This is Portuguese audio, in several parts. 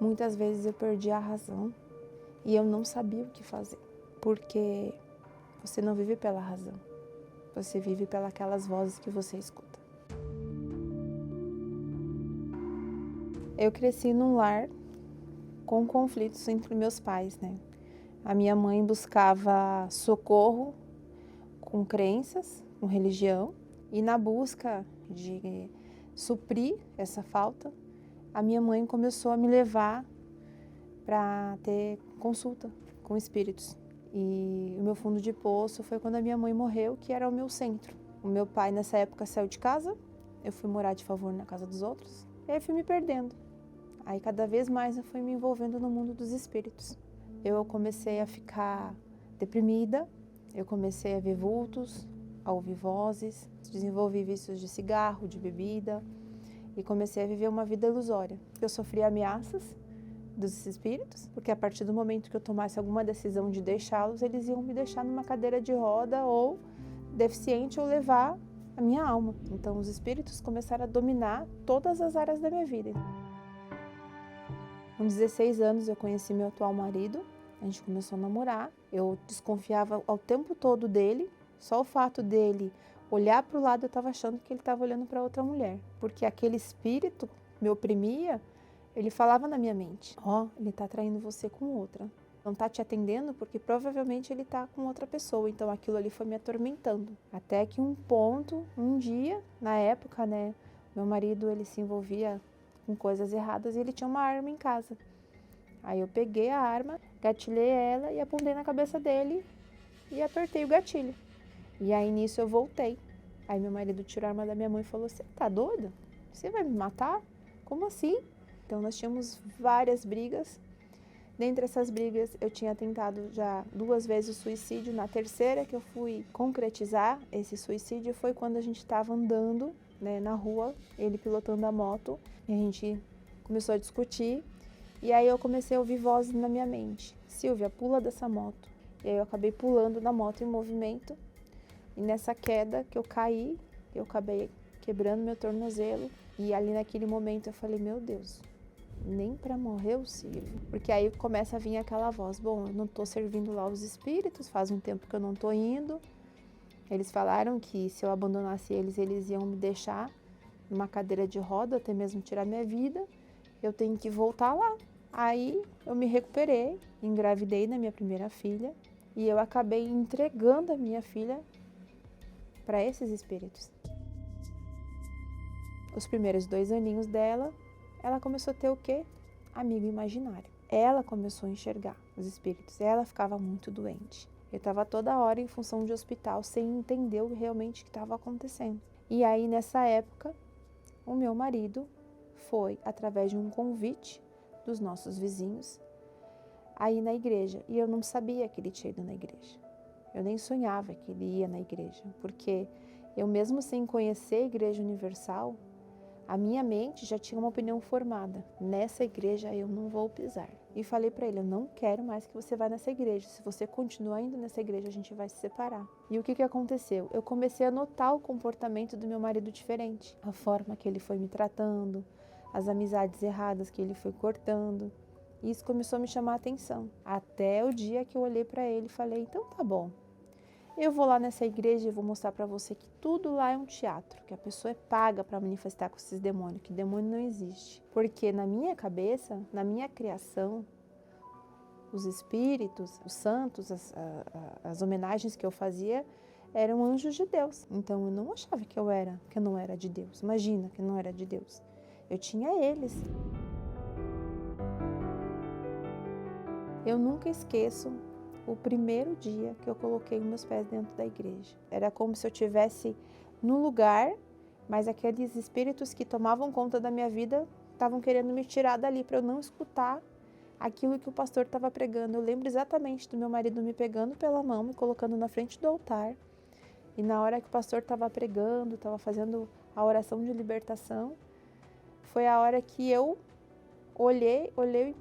Muitas vezes eu perdi a razão e eu não sabia o que fazer, porque você não vive pela razão, você vive pelas vozes que você escuta. Eu cresci num lar com conflitos entre meus pais, né? A minha mãe buscava socorro com crenças, com religião, e na busca de suprir essa falta, a minha mãe começou a me levar para ter consulta com espíritos. E o meu fundo de poço foi quando a minha mãe morreu, que era o meu centro. O meu pai nessa época saiu de casa, eu fui morar de favor na casa dos outros, e aí fui me perdendo. Aí cada vez mais eu fui me envolvendo no mundo dos espíritos. Eu comecei a ficar deprimida, eu comecei a ver vultos, a ouvir vozes, desenvolvi vícios de cigarro, de bebida e comecei a viver uma vida ilusória. Eu sofri ameaças dos espíritos, porque a partir do momento que eu tomasse alguma decisão de deixá-los, eles iam me deixar numa cadeira de roda ou deficiente ou levar a minha alma. Então os espíritos começaram a dominar todas as áreas da minha vida. Com 16 anos eu conheci meu atual marido, a gente começou a namorar, eu desconfiava ao tempo todo dele, só o fato dele olhar para o lado eu estava achando que ele estava olhando para outra mulher, porque aquele espírito me oprimia, ele falava na minha mente, ele está traindo você com outra, não está te atendendo porque provavelmente ele está com outra pessoa, então aquilo ali foi me atormentando, até que um dia, na época, né, meu marido ele se envolvia com coisas erradas e ele tinha uma arma em casa. Aí eu peguei a arma, gatilhei ela e apontei na cabeça dele e apertei o gatilho. E aí nisso eu voltei. Aí meu marido tirou a arma da minha mãe e falou: "Você tá doida? Você vai me matar? Como assim?" Então nós tínhamos várias brigas. Dentre essas brigas eu tinha tentado já 2 vezes o suicídio. Na terceira que eu fui concretizar esse suicídio foi quando a gente estava andando, né, na rua, ele pilotando a moto, e a gente começou a discutir, e aí eu comecei a ouvir vozes na minha mente. Silvia, pula dessa moto. E aí eu acabei pulando da moto em movimento, e nessa queda que eu caí, eu acabei quebrando meu tornozelo, e ali naquele momento eu falei, meu Deus, nem para morrer eu sirvo. Porque aí começa a vir aquela voz, bom, eu não tô servindo lá os espíritos, faz um tempo que eu não tô indo. Eles falaram que se eu abandonasse eles, eles iam me deixar numa cadeira de roda, até mesmo tirar minha vida. Eu tenho que voltar lá. Aí eu me recuperei, engravidei da minha primeira filha e eu acabei entregando a minha filha para esses espíritos. Os primeiros 2 aninhos dela, ela começou a ter o quê? Amigo imaginário. Ela começou a enxergar os espíritos. Ela ficava muito doente. Eu estava toda hora em função de hospital, sem entender realmente o que estava acontecendo. E aí, nessa época, o meu marido foi, através de um convite dos nossos vizinhos, a ir na igreja. E eu não sabia que ele tinha ido na igreja. Eu nem sonhava que ele ia na igreja, porque eu mesmo sem conhecer a Igreja Universal, a minha mente já tinha uma opinião formada. Nessa igreja eu não vou pisar. E falei para ele, eu não quero mais que você vá nessa igreja. Se você continuar indo nessa igreja, a gente vai se separar. E o que aconteceu? Eu comecei a notar o comportamento do meu marido diferente. A forma que ele foi me tratando, as amizades erradas que ele foi cortando. E isso começou a me chamar a atenção. Até o dia que eu olhei para ele e falei, então tá bom. Eu vou lá nessa igreja e vou mostrar para você que tudo lá é um teatro, que a pessoa é paga para manifestar com esses demônios, que demônio não existe. Porque na minha cabeça, na minha criação, os espíritos, os santos, as homenagens que eu fazia eram anjos de Deus. Então eu não achava que eu não era de Deus. Imagina que eu não era de Deus. Eu tinha eles. Eu nunca esqueço o primeiro dia que eu coloquei meus pés dentro da igreja. Era como se eu estivesse no lugar, mas aqueles espíritos que tomavam conta da minha vida estavam querendo me tirar dali para eu não escutar aquilo que o pastor estava pregando. Eu lembro exatamente do meu marido me pegando pela mão, me colocando na frente do altar. E na hora que o pastor estava pregando, estava fazendo a oração de libertação, foi a hora que eu olhei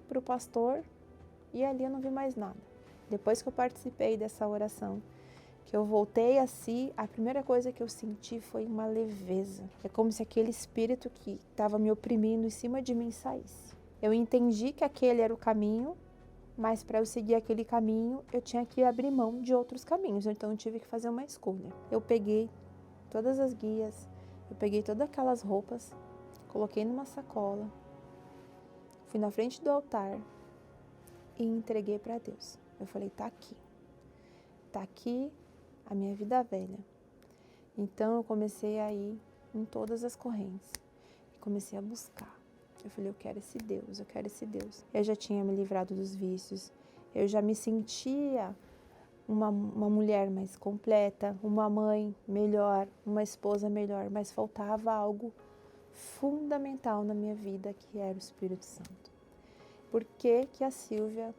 para o pastor e ali eu não vi mais nada. Depois que eu participei dessa oração, que eu voltei a si, a primeira coisa que eu senti foi uma leveza. É como se aquele espírito que estava me oprimindo em cima de mim saísse. Eu entendi que aquele era o caminho, mas para eu seguir aquele caminho, eu tinha que abrir mão de outros caminhos. Então eu tive que fazer uma escolha. Eu peguei todas as guias, eu peguei todas aquelas roupas, coloquei numa sacola, fui na frente do altar e entreguei para Deus. Eu falei, tá aqui a minha vida velha. Então eu comecei a ir em todas as correntes, comecei a buscar. Eu falei, eu quero esse Deus, eu quero esse Deus. Eu já tinha me livrado dos vícios, eu já me sentia uma mulher mais completa, uma mãe melhor, uma esposa melhor, mas faltava algo fundamental na minha vida, que era o Espírito Santo. Por que que a Silvia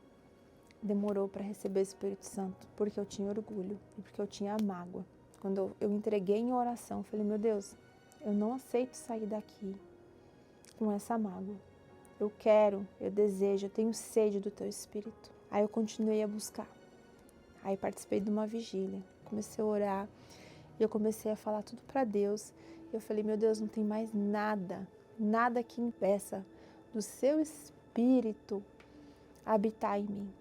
demorou para receber o Espírito Santo? Porque eu tinha orgulho e porque eu tinha mágoa. Quando eu entreguei em oração, falei, meu Deus, eu não aceito sair daqui com essa mágoa. Eu quero, eu desejo, eu tenho sede do teu Espírito. Aí eu continuei a buscar. Aí participei de uma vigília, comecei a orar, e eu comecei a falar tudo para Deus. Eu falei, meu Deus, não tem mais nada que impeça do seu Espírito habitar em mim.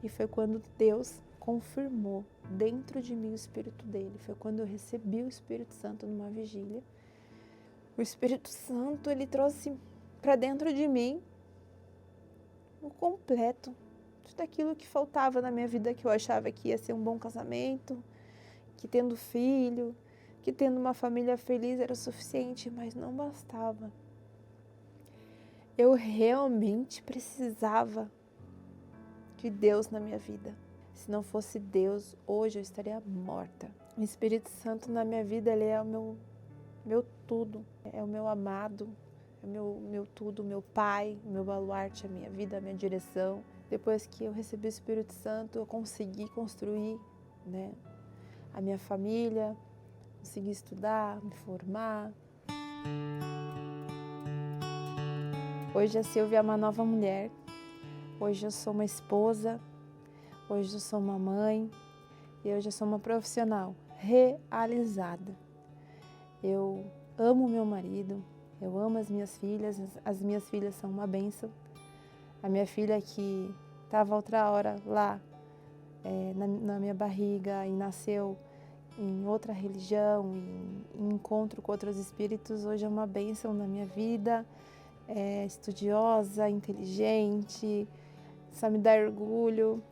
E foi quando Deus confirmou dentro de mim o Espírito dele. Foi quando eu recebi o Espírito Santo numa vigília. O Espírito Santo, ele trouxe para dentro de mim o completo. Tudo aquilo que faltava na minha vida, que eu achava que ia ser um bom casamento, que tendo filho, que tendo uma família feliz era o suficiente, mas não bastava. Eu realmente precisava de Deus na minha vida. Se não fosse Deus, hoje eu estaria morta. O Espírito Santo na minha vida, ele é o meu tudo, é o meu amado, é o meu tudo, o meu pai, o meu baluarte, a minha vida, a minha direção. Depois que eu recebi o Espírito Santo, eu consegui construir, a minha família, consegui estudar, me formar. Hoje a Silvia é uma nova mulher, hoje eu sou uma esposa, hoje eu sou uma mãe e hoje eu sou uma profissional realizada. Eu amo meu marido, eu amo as minhas filhas são uma bênção. A minha filha que estava outra hora lá na minha barriga e nasceu em outra religião, em encontro com outros espíritos, hoje é uma bênção na minha vida, é estudiosa, inteligente, só me dá orgulho.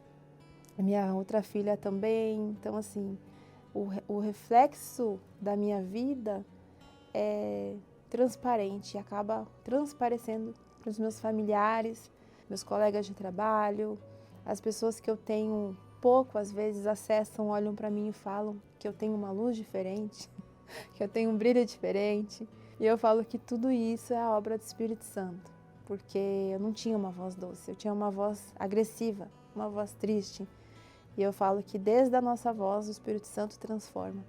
A minha outra filha também. Então, assim, o reflexo da minha vida é transparente, acaba transparecendo para os meus familiares, meus colegas de trabalho, as pessoas que eu tenho pouco, às vezes, acessam, olham para mim e falam que eu tenho uma luz diferente, que eu tenho um brilho diferente. E eu falo que tudo isso é a obra do Espírito Santo, porque eu não tinha uma voz doce, eu tinha uma voz agressiva, uma voz triste. E eu falo que desde a nossa voz o Espírito Santo transforma.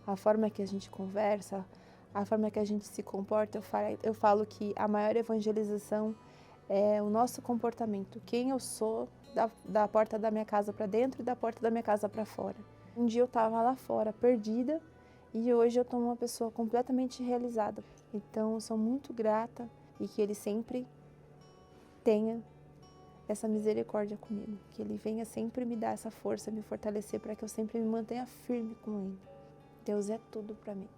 A forma que a gente conversa, a forma que a gente se comporta, eu falo que a maior evangelização é o nosso comportamento, quem eu sou da porta da minha casa para dentro e da porta da minha casa para fora. Um dia eu estava lá fora, perdida, e hoje eu estou uma pessoa completamente realizada. Então eu sou muito grata e que Ele sempre tenha essa misericórdia comigo, que Ele venha sempre me dar essa força, me fortalecer para que eu sempre me mantenha firme com Ele. Deus é tudo para mim.